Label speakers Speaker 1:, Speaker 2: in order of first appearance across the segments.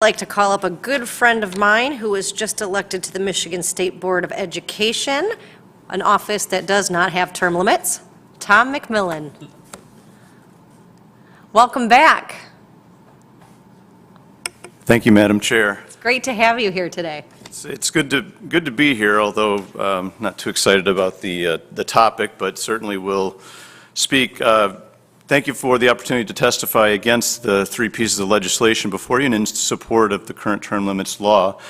Speaker 1: I'd like to call up a good friend of mine who was just elected to the Michigan State Board of Education, an office that does not have term limits, Tom McMillan. Welcome back.
Speaker 2: Thank you, Madam Chair.
Speaker 1: It's great to have you here today.
Speaker 2: It's good to be here, although not too excited about the topic, but certainly will speak. Thank you for the opportunity to testify against the three pieces of legislation before you and in support of the current term limits law.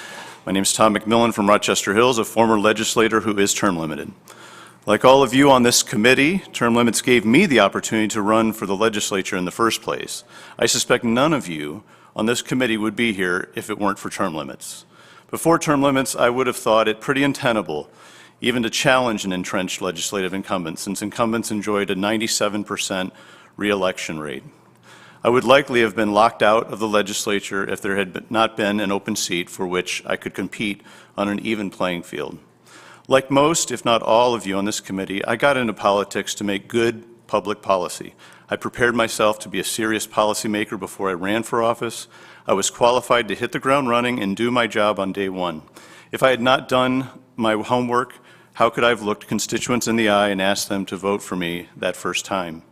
Speaker 2: My name is Tom McMillan from Rochester Hills, a former legislator who is term limited. Like all of you on this committee, term limits gave me the opportunity to run for the legislature in the first place. I suspect none of you on this committee would be here if it weren't for term limits. Before term limits, I would have thought it pretty untenable even to challenge an entrenched legislative incumbent, since incumbents enjoyed a 97% re-election rate. I would likely have been locked out of the legislature if there had not been an open seat for which I could compete on an even playing field. Like most, if not all of you on this committee, I got into politics to make good public policy. I prepared myself to be a serious policymaker before I ran for office. I was qualified to hit the ground running and do my job on day one. If I had not done my homework, how could I have looked constituents in the eye and asked them to vote for me that first time?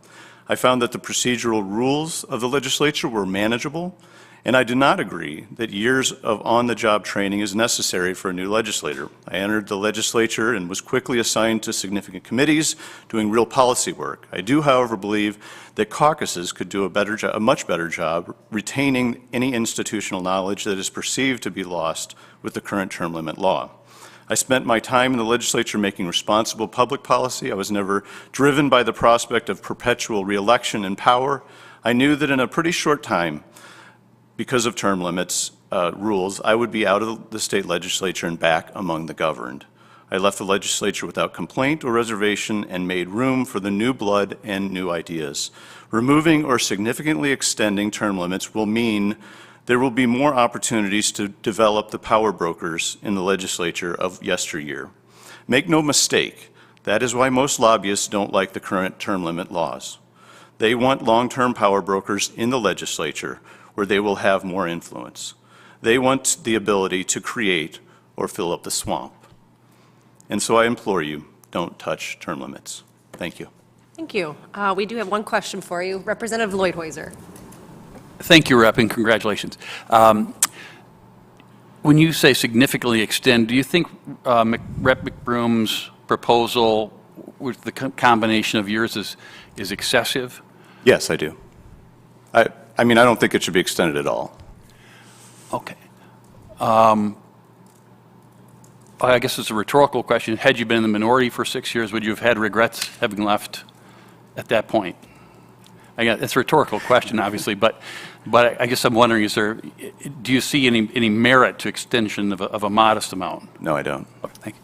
Speaker 2: I found that the procedural rules of the legislature were manageable, and I do not agree that years of on-the-job training is necessary for a new legislator. I entered the legislature and was quickly assigned to significant committees doing real policy work. I do, however, believe that caucuses could do a much better job retaining any institutional knowledge that is perceived to be lost with the current term limit law. I spent my time in the legislature making responsible public policy. I was never driven by the prospect of perpetual re-election in power. I knew that in a pretty short time, because of term limits rules, I would be out of the state legislature and back among the governed. I left the legislature without complaint or reservation and made room for the new blood and new ideas. Removing or significantly extending term limits will mean there will be more opportunities to develop the power brokers in the legislature of yesteryear. Make no mistake, that is why most lobbyists don't like the current term limit laws. They want long-term power brokers in the legislature where they will have more influence. They want the ability to create or fill up the swamp. And so I implore you, don't touch term limits. Thank you.
Speaker 1: Thank you. We do have one question for you. Representative Lloyd-Hoiser.
Speaker 3: Thank you, Rep, and congratulations. When you say significantly extend, do you think Rep. McBroom's proposal with the combination of years is excessive?
Speaker 2: Yes, I do. I mean, I don't think it should be extended at all.
Speaker 3: Okay. I guess it's a rhetorical question. Had you been in the minority for 6 years, would you have had regrets having left at that point? Again, it's a rhetorical question, obviously, but I guess I'm wondering, do you see any merit to extension of a modest amount?
Speaker 2: No, I don't.
Speaker 3: Okay, thank you.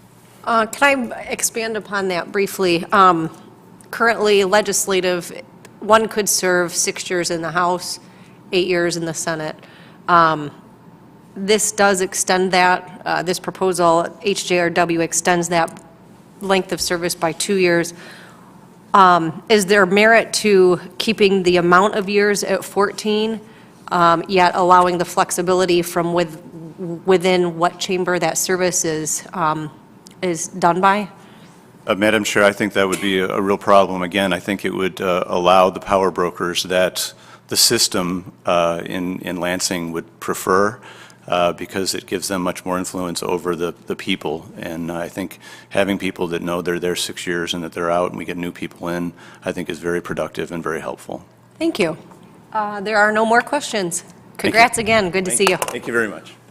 Speaker 1: Can I expand upon that briefly? Currently, legislative, one could serve 6 years in the House, 8 years in the Senate. This does extend that. This proposal, HJRW, extends that length of service by 2 years. Is there merit to keeping the amount of years at 14, yet allowing the flexibility from within what chamber that service is done by?
Speaker 2: Madam Chair, I think that would be a real problem. Again, I think it would allow the power brokers that the system in Lansing would prefer because it gives them much more influence over the people. And I think having people that know they're there 6 years and that they're out and we get new people in, I think is very productive and very helpful.
Speaker 1: Thank you. There are no more questions. Congrats again. Good to see you.
Speaker 2: Thank you very much.